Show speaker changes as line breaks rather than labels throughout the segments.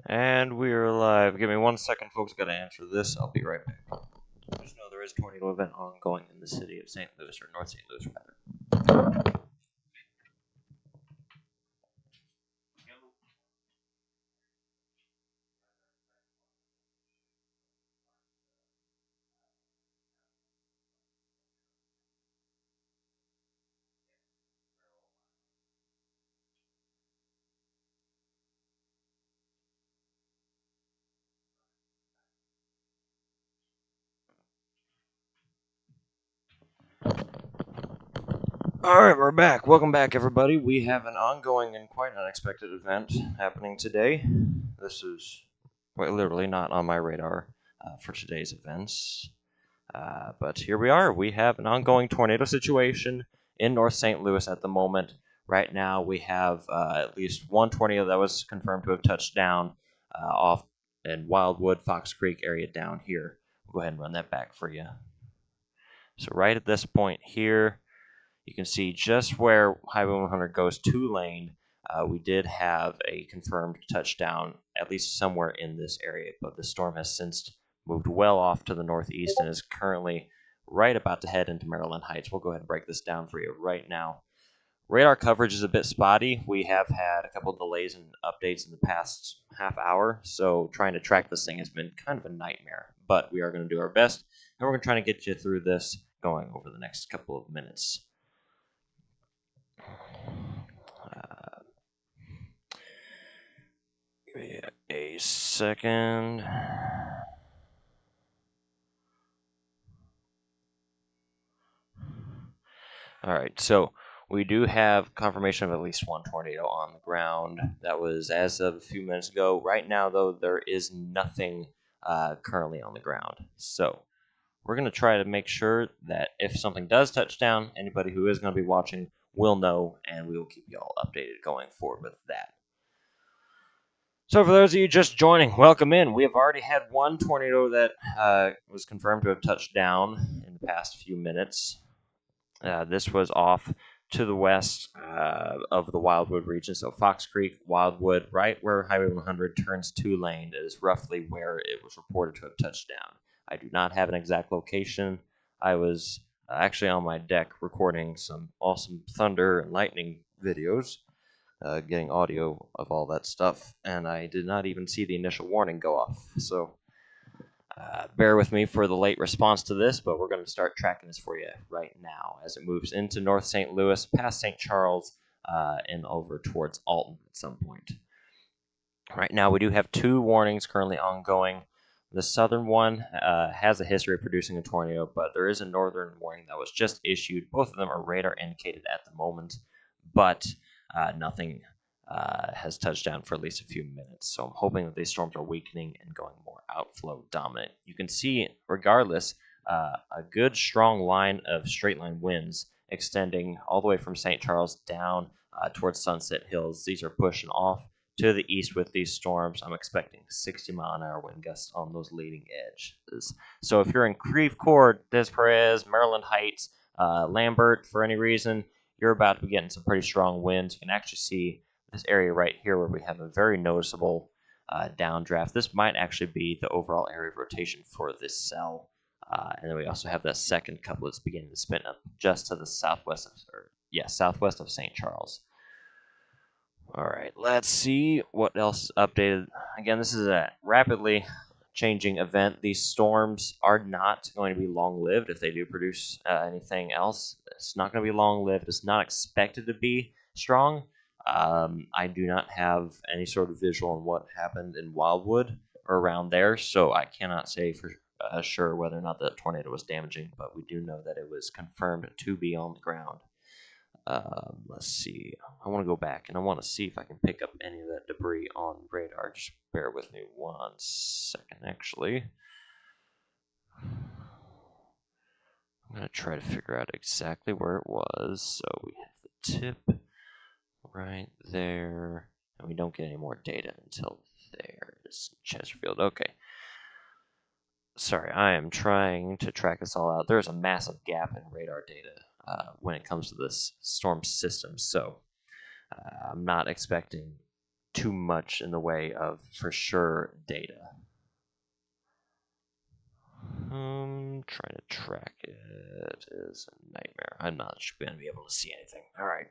And we're live. Give me 1 second, folks. Gotta answer this. I'll be right back. Just know there is a tornado event ongoing in the city of St. Louis, or North St. Louis, rather. Alright, we're back. Welcome back, everybody. We have an ongoing and quite unexpected event happening today. This is quite literally not on my radar for today's events. But here we are. We have an ongoing tornado situation in North St. Louis at the moment. Right now, we have at least one tornado that was confirmed to have touched down off in Wildwood, Fox Creek area down here. I'll go ahead and run that back for you. So right at this point here, you can see just where Highway 100 goes to Lane. We did have a confirmed touchdown, at least somewhere in this area, but the storm has since moved well off to the northeast and is currently right about to head into Maryland Heights. We'll go ahead and break this down for you right now. Radar coverage is a bit spotty. We have had a couple delays and updates in the past half hour, so trying to track this thing has been kind of a nightmare. But we are going to do our best, and we're going to try to get you through this going over the next couple of minutes. Give me a second. All right, so we do have confirmation of at least one tornado on the ground. That was as of a few minutes ago. Right now, though, there is nothing currently on the ground. So we're going to try to make sure that if something does touch down, anybody who is going to be watching will know, and we will keep you all updated going forward with that. So for those of you just joining, welcome in. We have already had one tornado that was confirmed to have touched down in the past few minutes. This was off to the west of the Wildwood region, so Fox Creek, Wildwood, right where Highway 100 turns to Lane is roughly where it was reported to have touched down. I do not have an exact location. I was actually on my deck recording some awesome thunder and lightning videos, getting audio of all that stuff, and I did not even see the initial warning go off. So bear with me for the late response to this, but we're going to start tracking this for you right now as it moves into North St. Louis, past St. Charles, and over towards Alton at some point. Right now, we do have two warnings currently ongoing. The southern one has a history of producing a tornado, but there is a northern warning that was just issued. Both of them are radar indicated at the moment, but nothing has touched down for at least a few minutes. So I'm hoping that these storms are weakening and going more outflow dominant. You can see, regardless, a good strong line of straight line winds extending all the way from St. Charles down towards Sunset Hills. These are pushing off to the east with these storms. I'm expecting 60-mile-an-hour wind gusts on those leading edges. So if you're in Creve Coeur, Des Perez, Maryland Heights, Lambert, for any reason, you're about to be getting some pretty strong winds. You can actually see this area right here where we have a very noticeable downdraft. This might actually be the overall area of rotation for this cell. And then we also have that second couple that's beginning to spin up just to the southwest of St. Charles. All right, let's see what else updated. Again, this is a rapidly changing event. These storms are not going to be long-lived if they do produce anything else. It's not going to be long-lived. It's not expected to be strong. I do not have any sort of visual on what happened in Wildwood or around there, so I cannot say for sure whether or not the tornado was damaging, but we do know that it was confirmed to be on the ground. Let's see. I want to go back and I want to see if I can pick up any of that debris on radar. Just bear with me 1 second, actually. I'm going to try to figure out exactly where it was. So we have the tip right there, and we don't get any more data until there's Chesterfield. Okay. Sorry, I am trying to track this all out. There's a massive gap in radar data when it comes to this storm system, so I'm not expecting too much in the way of for sure data. Trying to track it is a nightmare. I'm not going to be able to see anything. All right.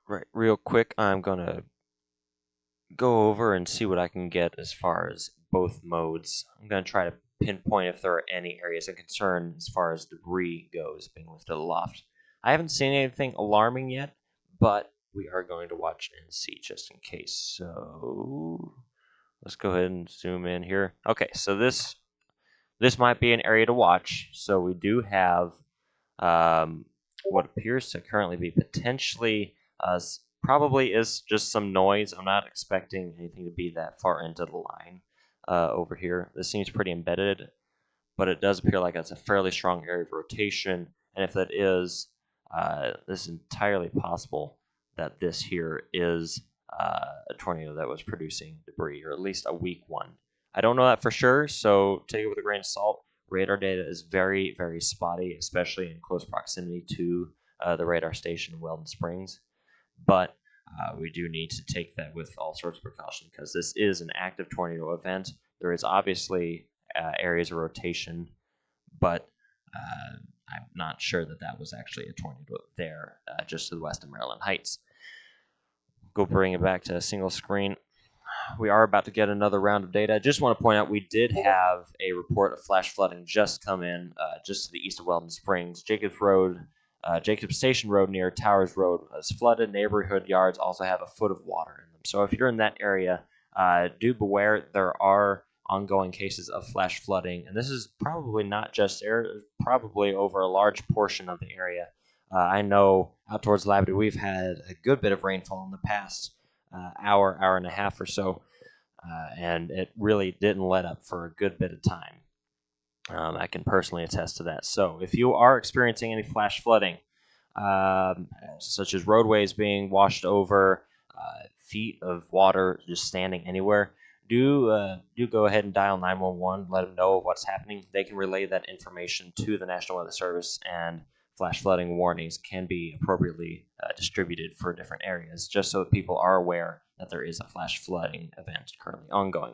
Right, real quick, I'm going to go over and see what I can get as far as both modes. I'm going to try to pinpoint if there are any areas of concern as far as debris goes being lifted aloft. I haven't seen anything alarming yet, but we are going to watch and see just in case. So let's go ahead and zoom in here. Okay, so this might be an area to watch. So we do have what appears to currently be potentially probably is just some noise. I'm not expecting anything to be that far into the line over here. This seems pretty embedded, but it does appear like it's a fairly strong area of rotation. And if that is, this is entirely possible that this here is a tornado that was producing debris, or at least a weak one. I don't know that for sure, so take it with a grain of salt. Radar data is very, very spotty, especially in close proximity to the radar station in Weldon Springs. But we do need to take that with all sorts of precaution because this is an active tornado event. There is obviously areas of rotation, but I'm not sure that that was actually a tornado there, just to the west of Maryland Heights. Go bring it back to a single screen. We are about to get another round of data. I just want to point out we did have a report of flash flooding just come in just to the east of Weldon Springs. Jacobs Station Road near Towers Road is flooded. Neighborhood yards also have a foot of water in them. So if you're in that area, do beware. There are ongoing cases of flash flooding, and this is probably not just there, probably over a large portion of the area. I know out towards Labadee we've had a good bit of rainfall in the past hour and a half or so, and it really didn't let up for a good bit of time. I can personally attest to that. So if you are experiencing any flash flooding, such as roadways being washed over, feet of water just standing anywhere, do go ahead and dial 911. Let them know what's happening. They can relay that information to the National Weather Service, and flash flooding warnings can be appropriately distributed for different areas, just so that people are aware that there is a flash flooding event currently ongoing.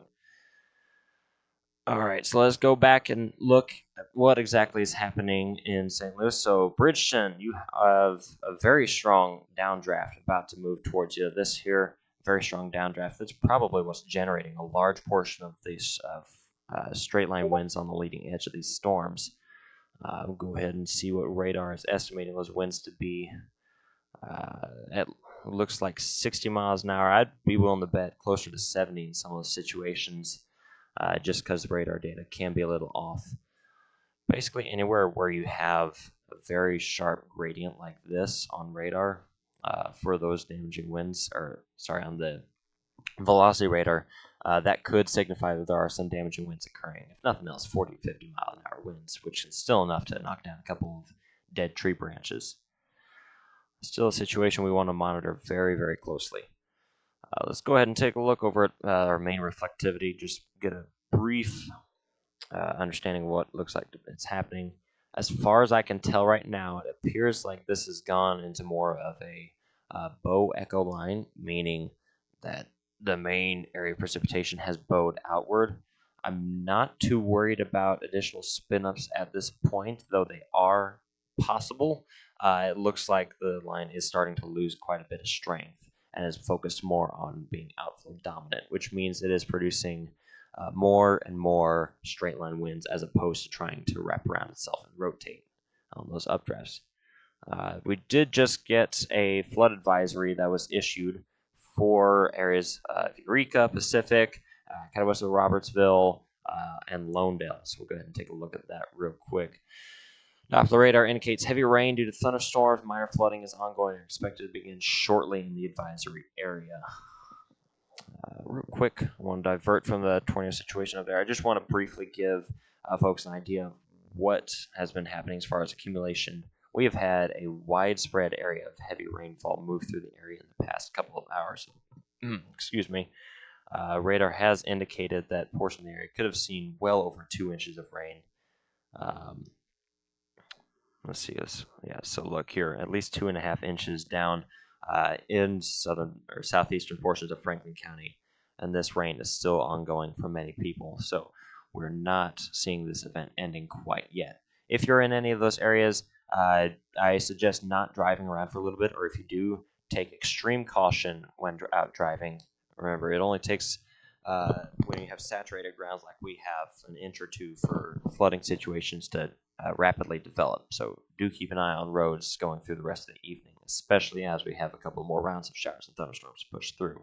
All right, so let's go back and look at what exactly is happening in St. Louis. So, Bridgeton, you have a very strong downdraft about to move towards you. This here, very strong downdraft. That's probably what's generating a large portion of these straight line winds on the leading edge of these storms. We'll go ahead and see what radar is estimating those winds to be. It looks like 60 miles an hour. I'd be willing to bet closer to 70 in some of those situations. Just because the radar data can be a little off. Basically, anywhere where you have a very sharp gradient like this on radar for those damaging winds, on the velocity radar, that could signify that there are some damaging winds occurring. If nothing else, 40, 50 mile an hour winds, which is still enough to knock down a couple of dead tree branches. Still a situation we want to monitor very, very closely. Let's go ahead and take a look over at our main reflectivity, just get a brief understanding of what looks like it's happening. As far as I can tell right now, it appears like this has gone into more of a bow echo line, meaning that the main area of precipitation has bowed outward. I'm not too worried about additional spin-ups at this point, though they are possible. It looks like the line is starting to lose quite a bit of strength and is focused more on being outflow dominant, which means it is producing more and more straight line winds as opposed to trying to wrap around itself and rotate on those updrafts. We did just get a flood advisory that was issued for areas of Eureka, Pacific, kind of west of Robertsville, and Lonedale. So we'll go ahead and take a look at that real quick. Doppler radar indicates heavy rain due to thunderstorms. Minor flooding is ongoing and expected to begin shortly in the advisory area. Real quick, I want to divert from the tornado situation up there. I just want to briefly give folks an idea of what has been happening as far as accumulation. We have had a widespread area of heavy rainfall move through the area in the past couple of hours. Excuse me. Radar has indicated that portion of the area could have seen well over 2 inches of rain. Let's see this. Yeah, so look here, at least 2.5 inches down in southern or southeastern portions of Franklin County, and this rain is still ongoing for many people. So we're not seeing this event ending quite yet. If you're in any of those areas, I suggest not driving around for a little bit, or if you do, take extreme caution when out driving. Remember, it only takes when you have saturated grounds like we have an inch or two for flooding situations to rapidly develop. So do keep an eye on roads going through the rest of the evening, especially as we have a couple more rounds of showers and thunderstorms push through.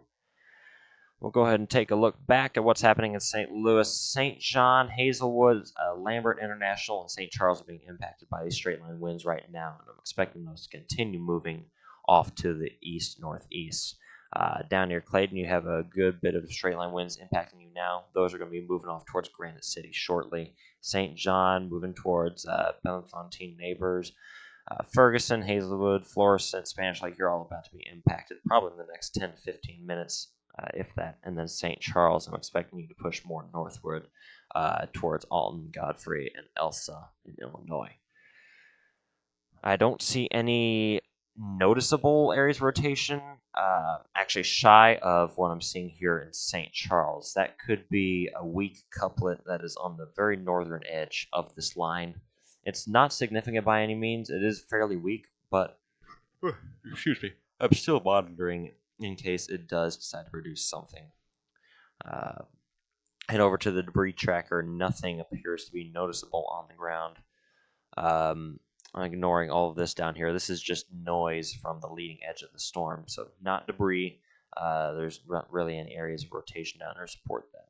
We'll go ahead and take a look back at what's happening in St. Louis. St. John, Hazelwood, Lambert International, and St. Charles are being impacted by these straight line winds right now, and I'm expecting those to continue moving off to the east-northeast. Down near Clayton, you have a good bit of straight line winds impacting you now. Those are going to be moving off towards Granite City shortly. St. John moving towards Bellefontaine neighbors. Ferguson, Hazelwood, Florissant, Spanish Lake, you're all about to be impacted probably in the next 10 to 15 minutes, if that. And then St. Charles, I'm expecting you to push more northward towards Alton, Godfrey, and Elsa in Illinois. I don't see any noticeable areas of rotation, actually shy of what I'm seeing here in St. Charles. That could be a weak couplet that is on the very northern edge of this line. It's not significant by any means. It is fairly weak, but excuse me, I'm still monitoring in case it does decide to produce something. Head over to the debris tracker. Nothing appears to be noticeable on the ground. I'm ignoring all of this down here. This is just noise from the leading edge of the storm, so not debris. There's not really any areas of rotation down there to support that.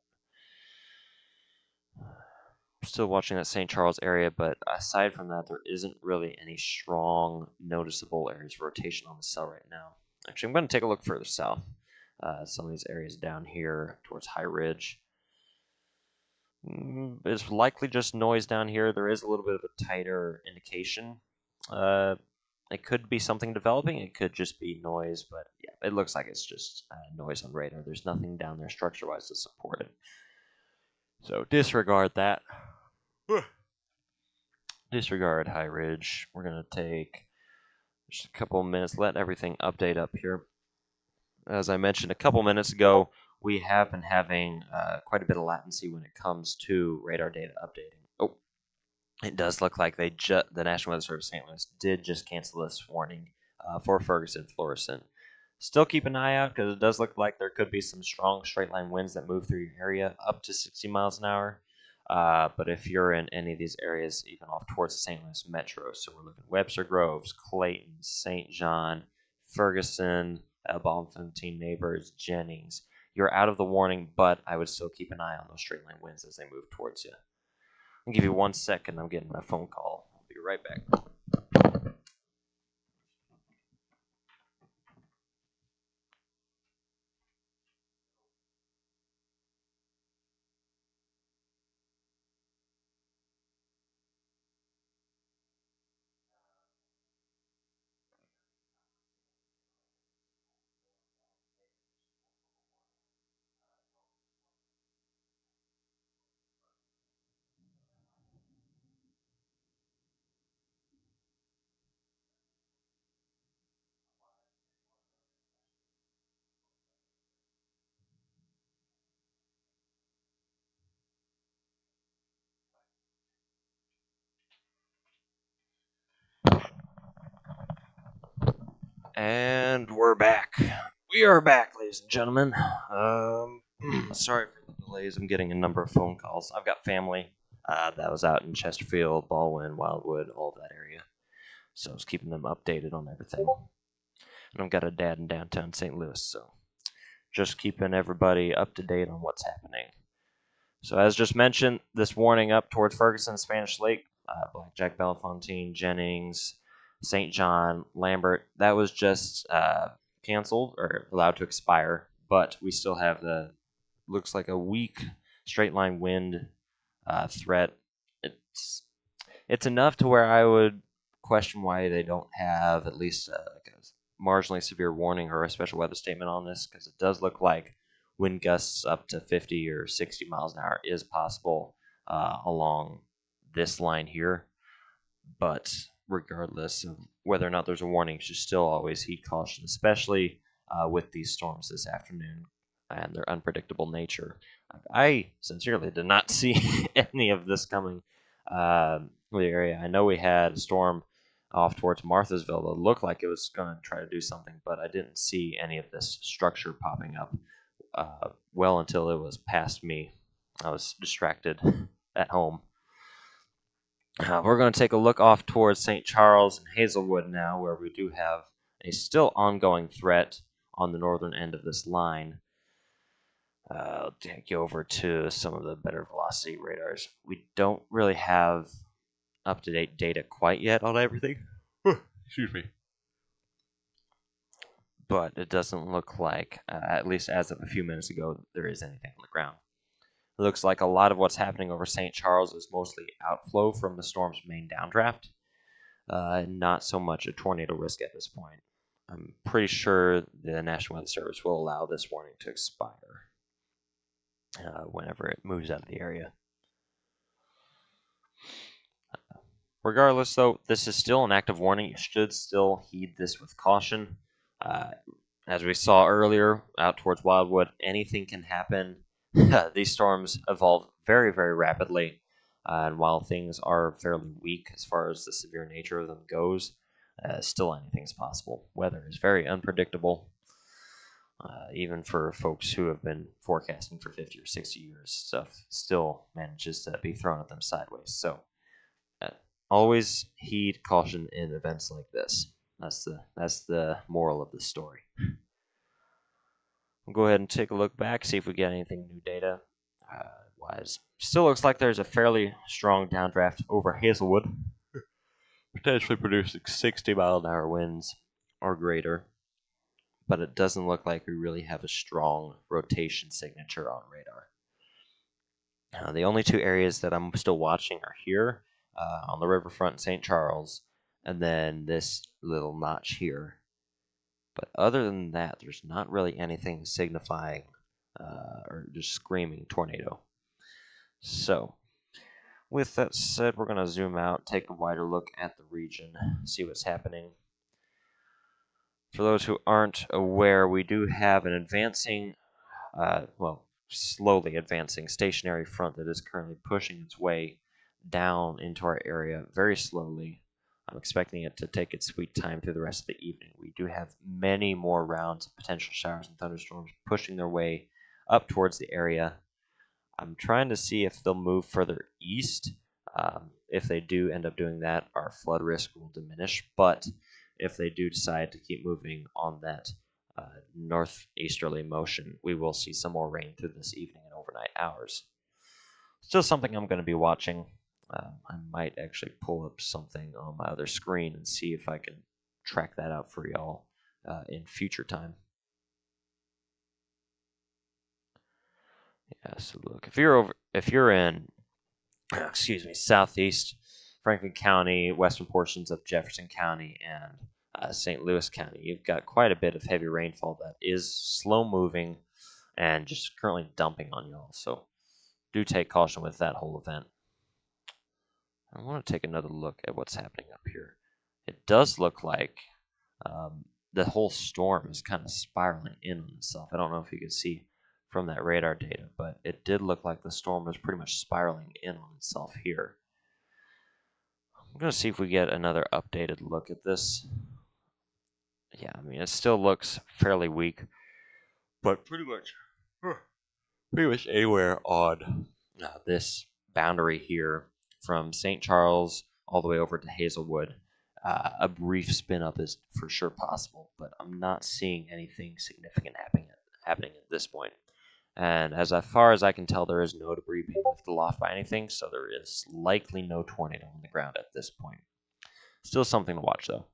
Still watching that St. Charles area, but aside from that, there isn't really any strong, noticeable areas of rotation on the cell right now. Actually, I'm going to take a look further south. Some of these areas down here towards High Ridge. It's likely just noise down here. There is a little bit of a tighter indication. It could be something developing. It could just be noise, but yeah, it looks like it's just noise on radar. There's nothing down there structure-wise to support it. So disregard that. Disregard High Ridge. We're going to take just a couple minutes, let everything update up here. As I mentioned a couple minutes ago, we have been having quite a bit of latency when it comes to radar data updating. Oh, it does look like the National Weather Service St. Louis did just cancel this warning for Ferguson, Florissant. Still keep an eye out because it does look like there could be some strong straight line winds that move through your area up to 60 miles an hour. But if you're in any of these areas, even off towards the St. Louis metro, so we're looking Webster Groves, Clayton, St. John, Ferguson, Bellefontaine neighbors, Jennings, you're out of the warning, but I would still keep an eye on those straight line winds as they move towards you. I'll give you 1 second. I'm getting my phone call. I'll be right back. And we're back. We are back, ladies and gentlemen. Sorry for the delays. I'm getting a number of phone calls. I've got family that was out in Chesterfield, Baldwin, Wildwood, all of that area. So I was keeping them updated on everything. And I've got a dad in downtown St. Louis, so just keeping everybody up to date on what's happening. So as just mentioned, this warning up towards Ferguson, Spanish Lake, Blackjack, Bellefontaine, Jennings, St. John, Lambert, that was just canceled or allowed to expire, but we still have looks like a weak straight line wind threat. It's enough to where I would question why they don't have at least like a marginally severe warning or a special weather statement on this, because it does look like wind gusts up to 50 or 60 miles an hour is possible along this line here. But regardless of whether or not there's a warning, you should still always heed caution, especially with these storms this afternoon and their unpredictable nature. I sincerely did not see any of this coming the area. I know we had a storm off towards Marthasville. It looked like it was going to try to do something, but I didn't see any of this structure popping up well until it was past me. I was distracted at home. We're going to take a look off towards St. Charles and Hazelwood now, where we do have a still ongoing threat on the northern end of this line. I'll take you over to some of the better velocity radars. We don't really have up-to-date data quite yet on everything. Excuse me. But it doesn't look like, at least as of a few minutes ago, there is anything on the ground. It looks like a lot of what's happening over St. Charles is mostly outflow from the storm's main downdraft, not so much a tornado risk at this point. I'm pretty sure the National Weather Service will allow this warning to expire whenever it moves out of the area. Regardless, though, this is still an active warning. You should still heed this with caution. As we saw earlier, out towards Wildwood, anything can happen. These storms evolve very, very rapidly. And while things are fairly weak as far as the severe nature of them goes, still anything's possible. Weather is very unpredictable, even for folks who have been forecasting for 50 or 60 years. Stuff still manages to be thrown at them sideways. So always heed caution in events like this. That's the moral of the story. We'll go ahead and take a look back, see if we get anything new data wise. Still looks like there's a fairly strong downdraft over Hazelwood, potentially producing 60-mile-an-hour winds or greater. But it doesn't look like we really have a strong rotation signature on radar. The only two areas that I'm still watching are here on the riverfront in St. Charles, and then this little notch here. But other than that, there's not really anything signifying or just screaming tornado. So, with that said, we're going to zoom out, take a wider look at the region, see what's happening. For those who aren't aware, we do have an advancing, slowly advancing stationary front that is currently pushing its way down into our area very slowly. I'm expecting it to take its sweet time through the rest of the evening. We do have many more rounds of potential showers and thunderstorms pushing their way up towards the area. I'm trying to see if they'll move further east. If they do end up doing that, our flood risk will diminish. But if they do decide to keep moving on that northeasterly motion, we will see some more rain through this evening and overnight hours. Still something I'm going to be watching. I might actually pull up something on my other screen and see if I can track that out for y'all in future time. Yeah, so look, if you're in, southeast Franklin County, western portions of Jefferson County, and St. Louis County, you've got quite a bit of heavy rainfall that is slow moving and just currently dumping on y'all. So do take caution with that whole event. I want to take another look at what's happening up here. It does look like the whole storm is kind of spiraling in on itself. I don't know if you can see from that radar data, but it did look like the storm was pretty much spiraling in on itself here. I'm going to see if we get another updated look at this. Yeah, I mean, it still looks fairly weak, but pretty much anywhere on this boundary here from St. Charles all the way over to Hazelwood. A brief spin up is for sure possible, but I'm not seeing anything significant happening at this point. And as far as I can tell, there is no debris being lifted aloft by anything, so there is likely no tornado on the ground at this point. Still something to watch, though.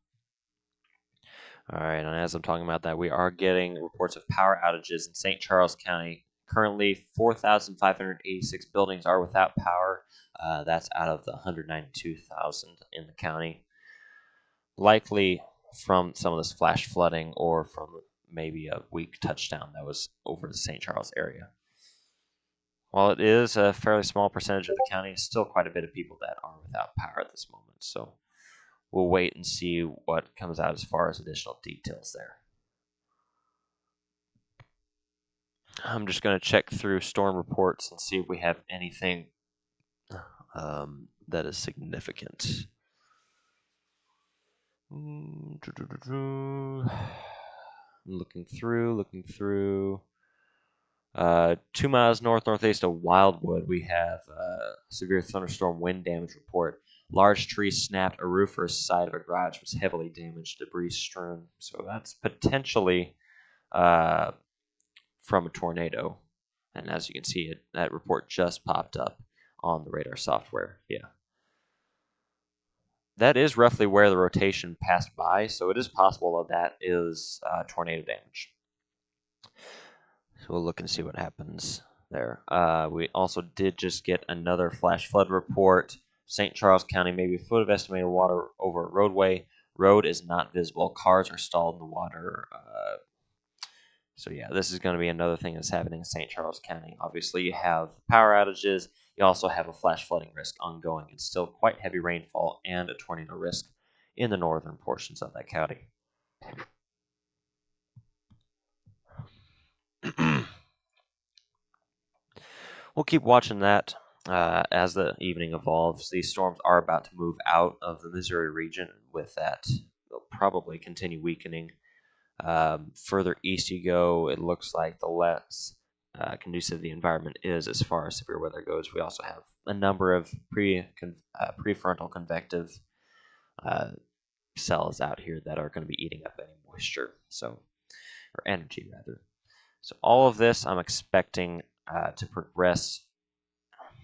Alright, and as I'm talking about that, we are getting reports of power outages in St. Charles County. Currently, 4,586 buildings are without power. That's out of the 192,000 in the county. Likely from some of this flash flooding or from maybe a weak touchdown that was over the St. Charles area. While it is a fairly small percentage of the county, it's still quite a bit of people that are without power at this moment. So we'll wait and see what comes out as far as additional details there. I'm just going to check through storm reports and see if we have anything that is significant. Looking through. 2 miles northeast of Wildwood, we have severe thunderstorm wind damage report. Large tree snapped a roof or a side of a garage was heavily damaged, debris strewn. So that's potentially from a tornado. And as you can see, that report just popped up on the radar software. Yeah. That is roughly where the rotation passed by, so it is possible that is tornado damage. So we'll look and see what happens there. We also did just get another flash flood report. St. Charles County, maybe a foot of estimated water over a roadway. Road is not visible. Cars are stalled in the water. So yeah, this is going to be another thing that's happening in St. Charles County. Obviously, you have power outages. You also have a flash flooding risk ongoing. It's still quite heavy rainfall and a tornado risk in the northern portions of that county. We'll keep watching that as the evening evolves. These storms are about to move out of the Missouri region. With that, they'll probably continue weakening. Further east you go, it looks like the less conducive the environment is as far as severe weather goes. We also have a number of prefrontal convective cells out here that are going to be eating up any moisture, or energy rather. So all of this I'm expecting to progress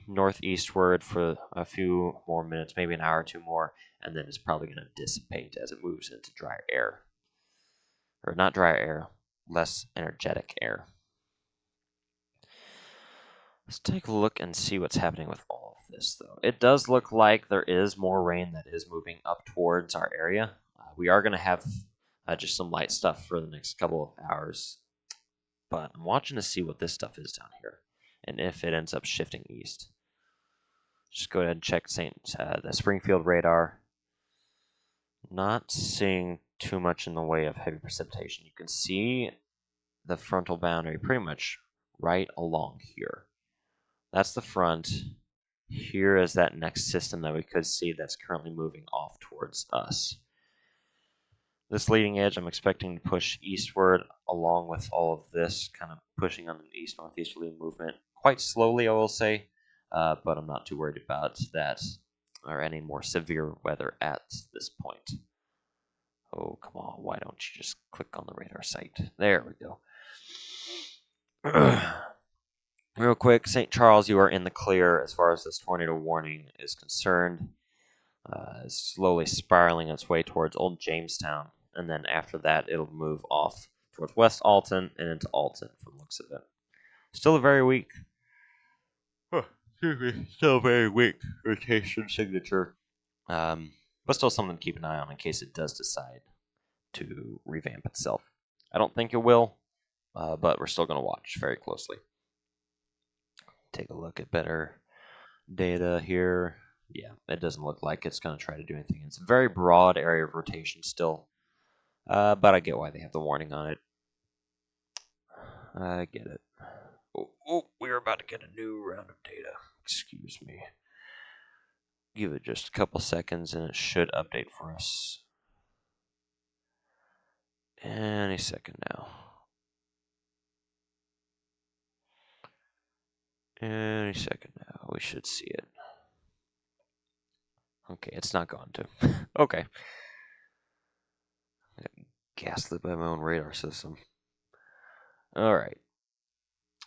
northeastward for a few more minutes, maybe an hour or two more, and then it's probably going to dissipate as it moves into drier air. Or not drier air, less energetic air. Let's take a look and see what's happening with all of this, though. It does look like there is more rain that is moving up towards our area. We are going to have just some light stuff for the next couple of hours, but I'm watching to see what this stuff is down here, and if it ends up shifting east. Just go ahead and check the Springfield radar. Not seeing too much in the way of heavy precipitation. You can see the frontal boundary pretty much right along here. That's the front. Here is that next system that we could see that's currently moving off towards us. This leading edge I'm expecting to push eastward along with all of this, kind of pushing on the east-northeasterly movement. Quite slowly, I will say, but I'm not too worried about that or any more severe weather at this point. Oh, come on, why don't you just click on the radar site? There we go. Real quick, St. Charles, you are in the clear as far as this tornado warning is concerned. It's slowly spiraling its way towards Old Jamestown, and then after that, it'll move off towards West Alton and into Alton from the looks of it. Still a very weak, still a very weak rotation signature, but still something to keep an eye on in case it does decide to revamp itself. I don't think it will, but we're still going to watch very closely. Take a look at better data here. Yeah, it doesn't look like it's going to try to do anything. It's a very broad area of rotation still, but I get why they have the warning on it. I get it. Oh, we're about to get a new round of data. Excuse me. Give it just a couple seconds and it should update for us. Any second now. Any second now. We should see it. Okay, it's not going to. Okay. Gaslit by my own radar system. Alright.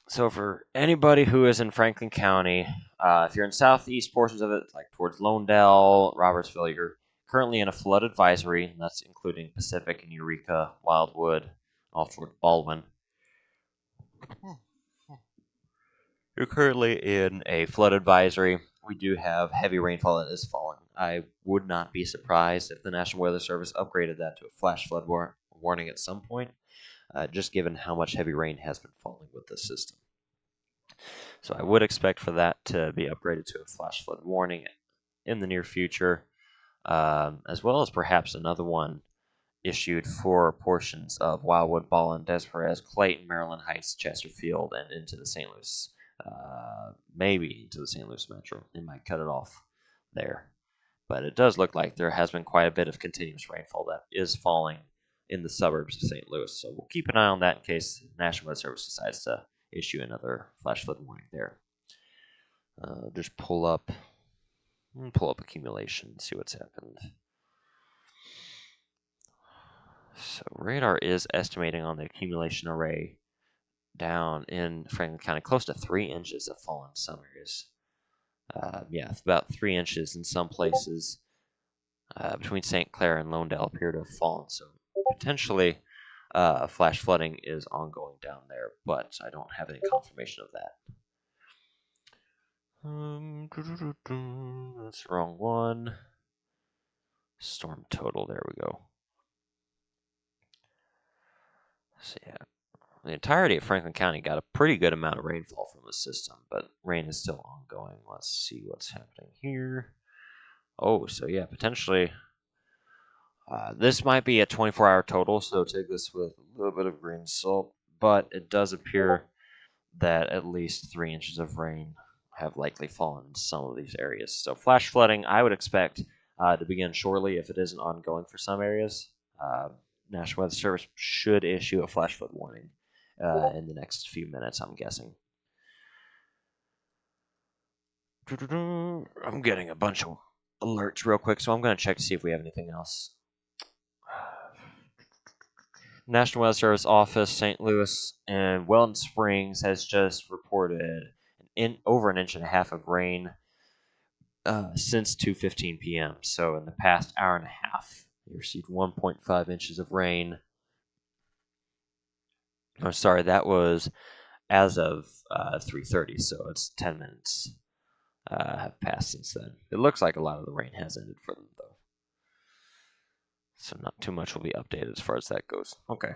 So for anybody who is in Franklin County, if you're in southeast portions of it, like towards Lonedale, Robertsville, you're currently in a flood advisory, and that's including Pacific and Eureka, Wildwood, all toward Baldwin. You're currently in a flood advisory. We do have heavy rainfall that is falling. I would not be surprised if the National Weather Service upgraded that to a flash flood warning at some point, just given how much heavy rain has been falling with this system. So I would expect for that to be upgraded to a flash flood warning in the near future. as well as perhaps another one issued for portions of Wildwood, Ballin, Des Clayton, Maryland Heights, Chesterfield, and into the St. Louis, maybe into the St. Louis Metro. They might cut it off there. But it does look like there has been quite a bit of continuous rainfall that is falling in the suburbs of St. Louis. So we'll keep an eye on that in case the National Weather Service decides to issue another flash flood warning there. Just pull up accumulation, see what's happened. So radar is estimating on the accumulation array down in Franklin County close to 3 inches have fallen in some areas. Yeah, about 3 inches in some places. Between St. Clair and Lonedale appear to have fallen. So potentially flash flooding is ongoing down there, but I don't have any confirmation of that. That's the wrong one. Storm total, there we go. So yeah, the entirety of Franklin County got a pretty good amount of rainfall from the system, but rain is still ongoing. Let's see what's happening here. Oh, so yeah, potentially this might be a 24-hour total, so take this with a little bit of grain of salt, but it does appear that at least 3 inches of rain have likely fallen in some of these areas. So flash flooding, I would expect to begin shortly if it isn't ongoing for some areas. National Weather Service should issue a flash flood warning in the next few minutes, I'm guessing. I'm getting a bunch of alerts real quick, so I'm going to check to see if we have anything else. National Weather Service office, St. Louis and Weldon Springs has just reported over an inch and a half of rain since 2:15 p.m. So in the past hour and a half, we received 1.5 inches of rain. Oh, sorry, that was as of 3:30, so it's 10 minutes have passed since then. It looks like a lot of the rain has ended for them, though. So not too much will be updated as far as that goes. Okay.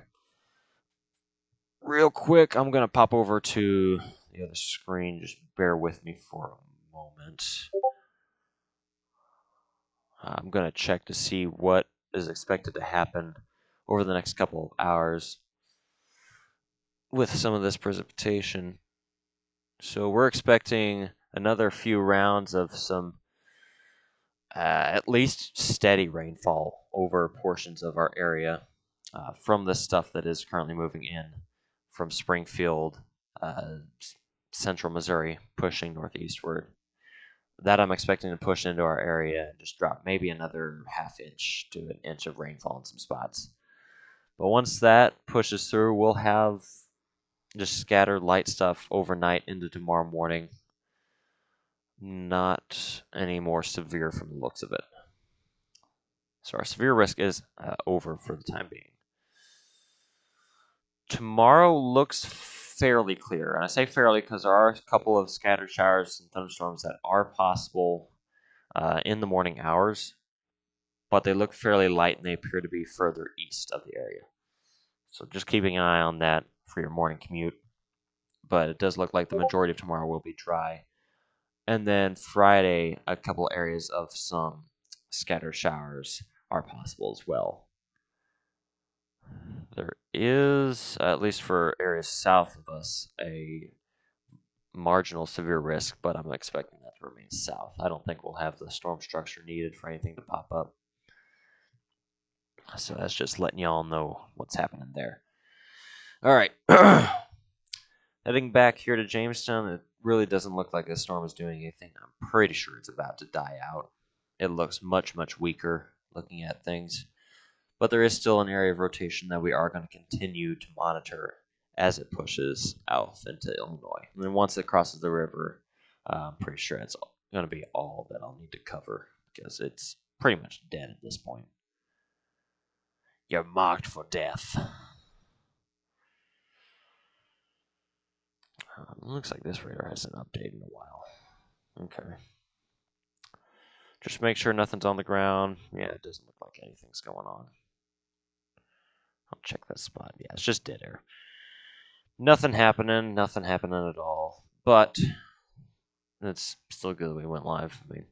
Real quick, I'm going to pop over to the other screen. Just bear with me for a moment. I'm going to check to see what is expected to happen over the next couple of hours with some of this precipitation. So we're expecting another few rounds of some at least steady rainfall over portions of our area from the stuff that is currently moving in from Springfield, central Missouri, pushing northeastward. That I'm expecting to push into our area and just drop maybe another half inch to an inch of rainfall in some spots. But once that pushes through, we'll have just scattered light stuff overnight into tomorrow morning. Not any more severe from the looks of it. So our severe risk is over for the time being. Tomorrow looks fairly clear. And I say fairly because there are a couple of scattered showers and thunderstorms that are possible in the morning hours, but they look fairly light and they appear to be further east of the area. So just keeping an eye on that for your morning commute. But it does look like the majority of tomorrow will be dry. And then Friday, a couple areas of some scattered showers are possible as well. There is, at least for areas south of us, a marginal severe risk, but I'm expecting that to remain south. I don't think we'll have the storm structure needed for anything to pop up. So that's just letting y'all know what's happening there. All right. Heading back here to Jamestown, it really doesn't look like this storm is doing anything. I'm pretty sure it's about to die out. It looks much, much weaker looking at things. But there is still an area of rotation that we are going to continue to monitor as it pushes out into Illinois. And then once it crosses the river, I'm pretty sure it's going to be all that I'll need to cover because it's pretty much dead at this point. You're marked for death. Looks like this radar hasn't updated in a while. Okay. Just make sure nothing's on the ground. Yeah, it doesn't look like anything's going on. I'll check that spot. Yeah, it's just dead air. Nothing happening at all. But it's still good that we went live. I mean,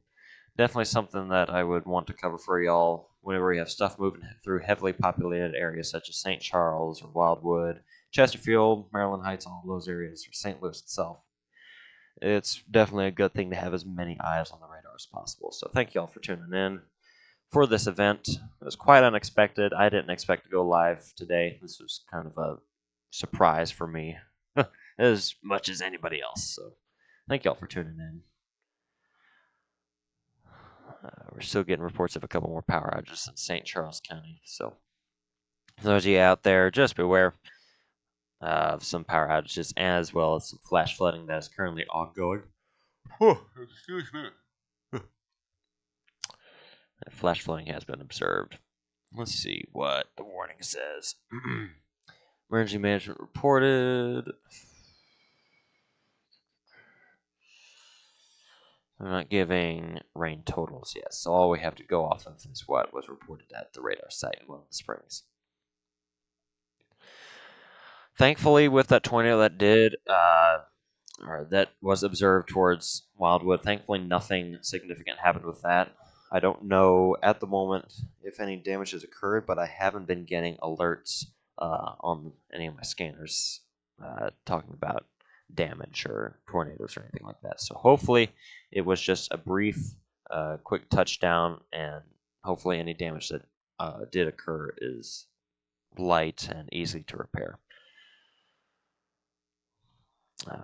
definitely something that I would want to cover for y'all whenever you have stuff moving through heavily populated areas such as St. Charles or Wildwood, Chesterfield, Maryland Heights, all those areas, or St. Louis itself. It's definitely a good thing to have as many eyes on the radar as possible. So thank y'all for tuning in for this event. It was quite unexpected. I didn't expect to go live today. This was kind of a surprise for me, as much as anybody else. So thank y'all for tuning in. We're still getting reports of a couple more power outages in St. Charles County. So those of you out there, just beware of some power outages as well as some flash flooding that is currently ongoing. Oh, excuse me. Flash flooding has been observed. Let's see what the warning says. Emergency management reported. I'm not giving rain totals yet, so all we have to go off of is what was reported at the radar site in Wilton Springs. Thankfully, with that tornado that was observed towards Wildwood, thankfully nothing significant happened with that. I don't know at the moment if any damage has occurred, but I haven't been getting alerts on any of my scanners talking about damage or tornadoes or anything like that. So hopefully it was just a brief, quick touchdown, and hopefully any damage that did occur is light and easy to repair.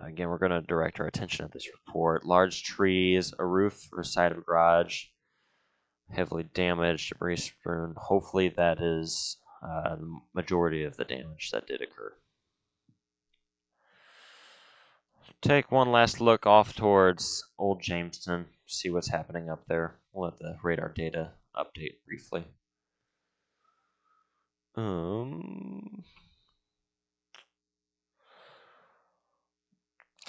Again, we're going to direct our attention at this report. Large trees, a roof or side of a garage, heavily damaged, debris strewn. Hopefully that is the majority of the damage that did occur. Take one last look off towards Old Jamestown, see what's happening up there. We'll let the radar data update briefly.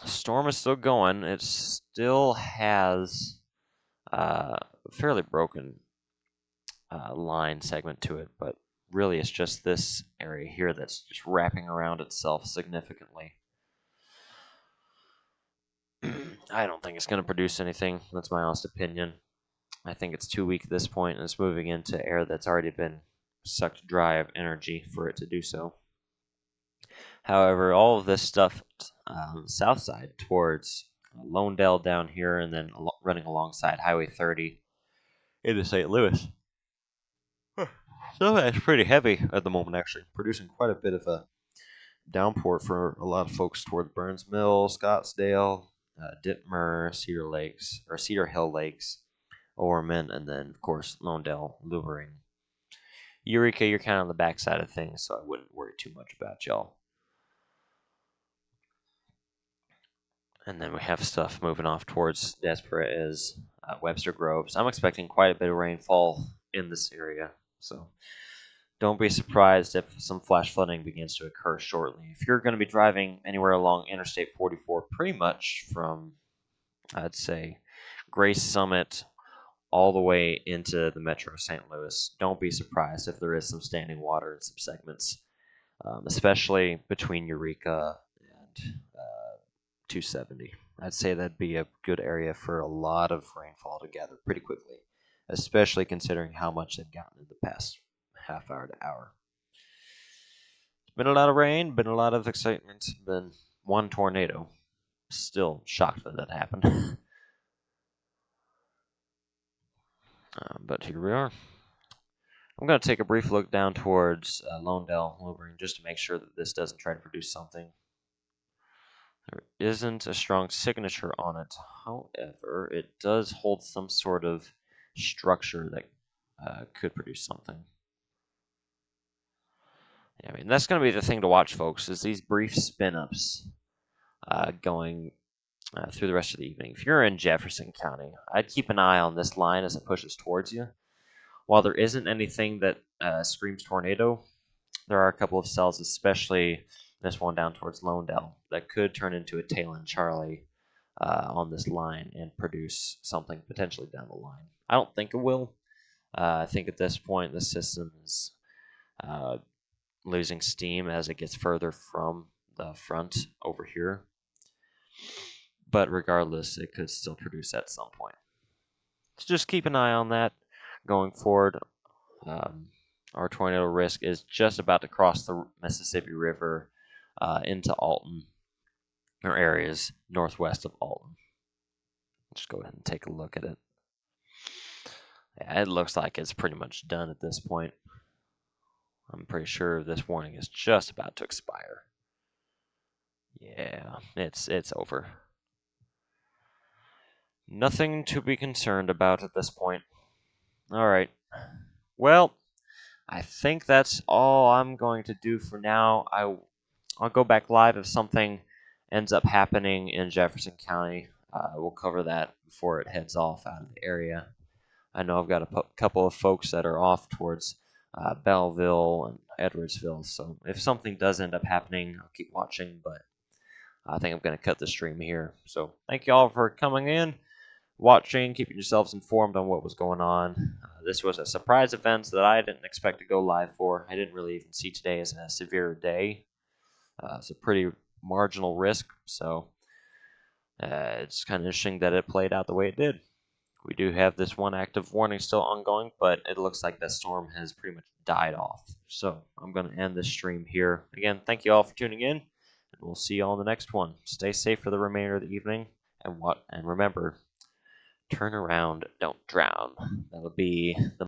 Storm is still going. It still has a fairly broken line segment to it, but really it's just this area here that's just wrapping around itself significantly. I don't think it's going to produce anything. That's my honest opinion. I think it's too weak at this point, and it's moving into air that's already been sucked dry of energy for it to do so. However, all of this stuff on the south side towards Lonedale down here and then running alongside Highway 30 into St. Louis. So that's pretty heavy at the moment, actually, producing quite a bit of a downpour for a lot of folks toward Burns Mill, Scottsdale, Ditmer, Cedar Hill Lakes, Orman, and then, of course, Lonedale, Lumbering. Eureka, you're kind of on the backside of things, so I wouldn't worry too much about y'all. And then we have stuff moving off towards Desperate Webster Groves. I'm expecting quite a bit of rainfall in this area, so don't be surprised if some flash flooding begins to occur shortly. If you're going to be driving anywhere along Interstate 44, pretty much from, I'd say, Grace Summit all the way into the Metro St. Louis, don't be surprised if there is some standing water in some segments, especially between Eureka and 270. I'd say that'd be a good area for a lot of rainfall to gather pretty quickly, especially considering how much they've gotten in the past half hour to hour. It's been a lot of rain, been a lot of excitement, been one tornado. Still shocked that happened. But here we are. I'm going to take a brief look down towards Lonedale, Lumbering, just to make sure that this doesn't try to produce something. There isn't a strong signature on it. However, it does hold some sort of structure that could produce something. Yeah, I mean, that's going to be the thing to watch, folks, is these brief spin-ups going through the rest of the evening. If you're in Jefferson County, I'd keep an eye on this line as it pushes towards you. While there isn't anything that screams tornado, there are a couple of cells, especially this one down towards Lonedale, that could turn into a tail end Charlie on this line and produce something potentially down the line. I don't think it will. I think at this point the system is losing steam as it gets further from the front over here. But regardless, it could still produce at some point. So just keep an eye on that going forward. Um, our tornado risk is just about to cross the Mississippi River into Alton, or areas northwest of Alton. Just go ahead and take a look at it. Yeah, it looks like it's pretty much done at this point. I'm pretty sure this warning is just about to expire. Yeah, it's over. Nothing to be concerned about at this point. All right. Well, I think that's all I'm going to do for now. I'll go back live if something ends up happening in Jefferson County. We'll cover that before it heads off out of the area. I know I've got a couple of folks that are off towards Belleville and Edwardsville, so if something does end up happening, I'll keep watching, but I think I'm going to cut the stream here. So thank you all for coming in, watching, keeping yourselves informed on what was going on. This was a surprise event that I didn't expect to go live for. I didn't really even see today as a severe day. It's a pretty marginal risk, so it's kind of interesting that it played out the way it did. We do have this one active warning still ongoing, but it looks like that storm has pretty much died off. So I'm going to end this stream here. Again, thank you all for tuning in, and we'll see you all in the next one. Stay safe for the remainder of the evening, and remember, turn around, don't drown. That'll be the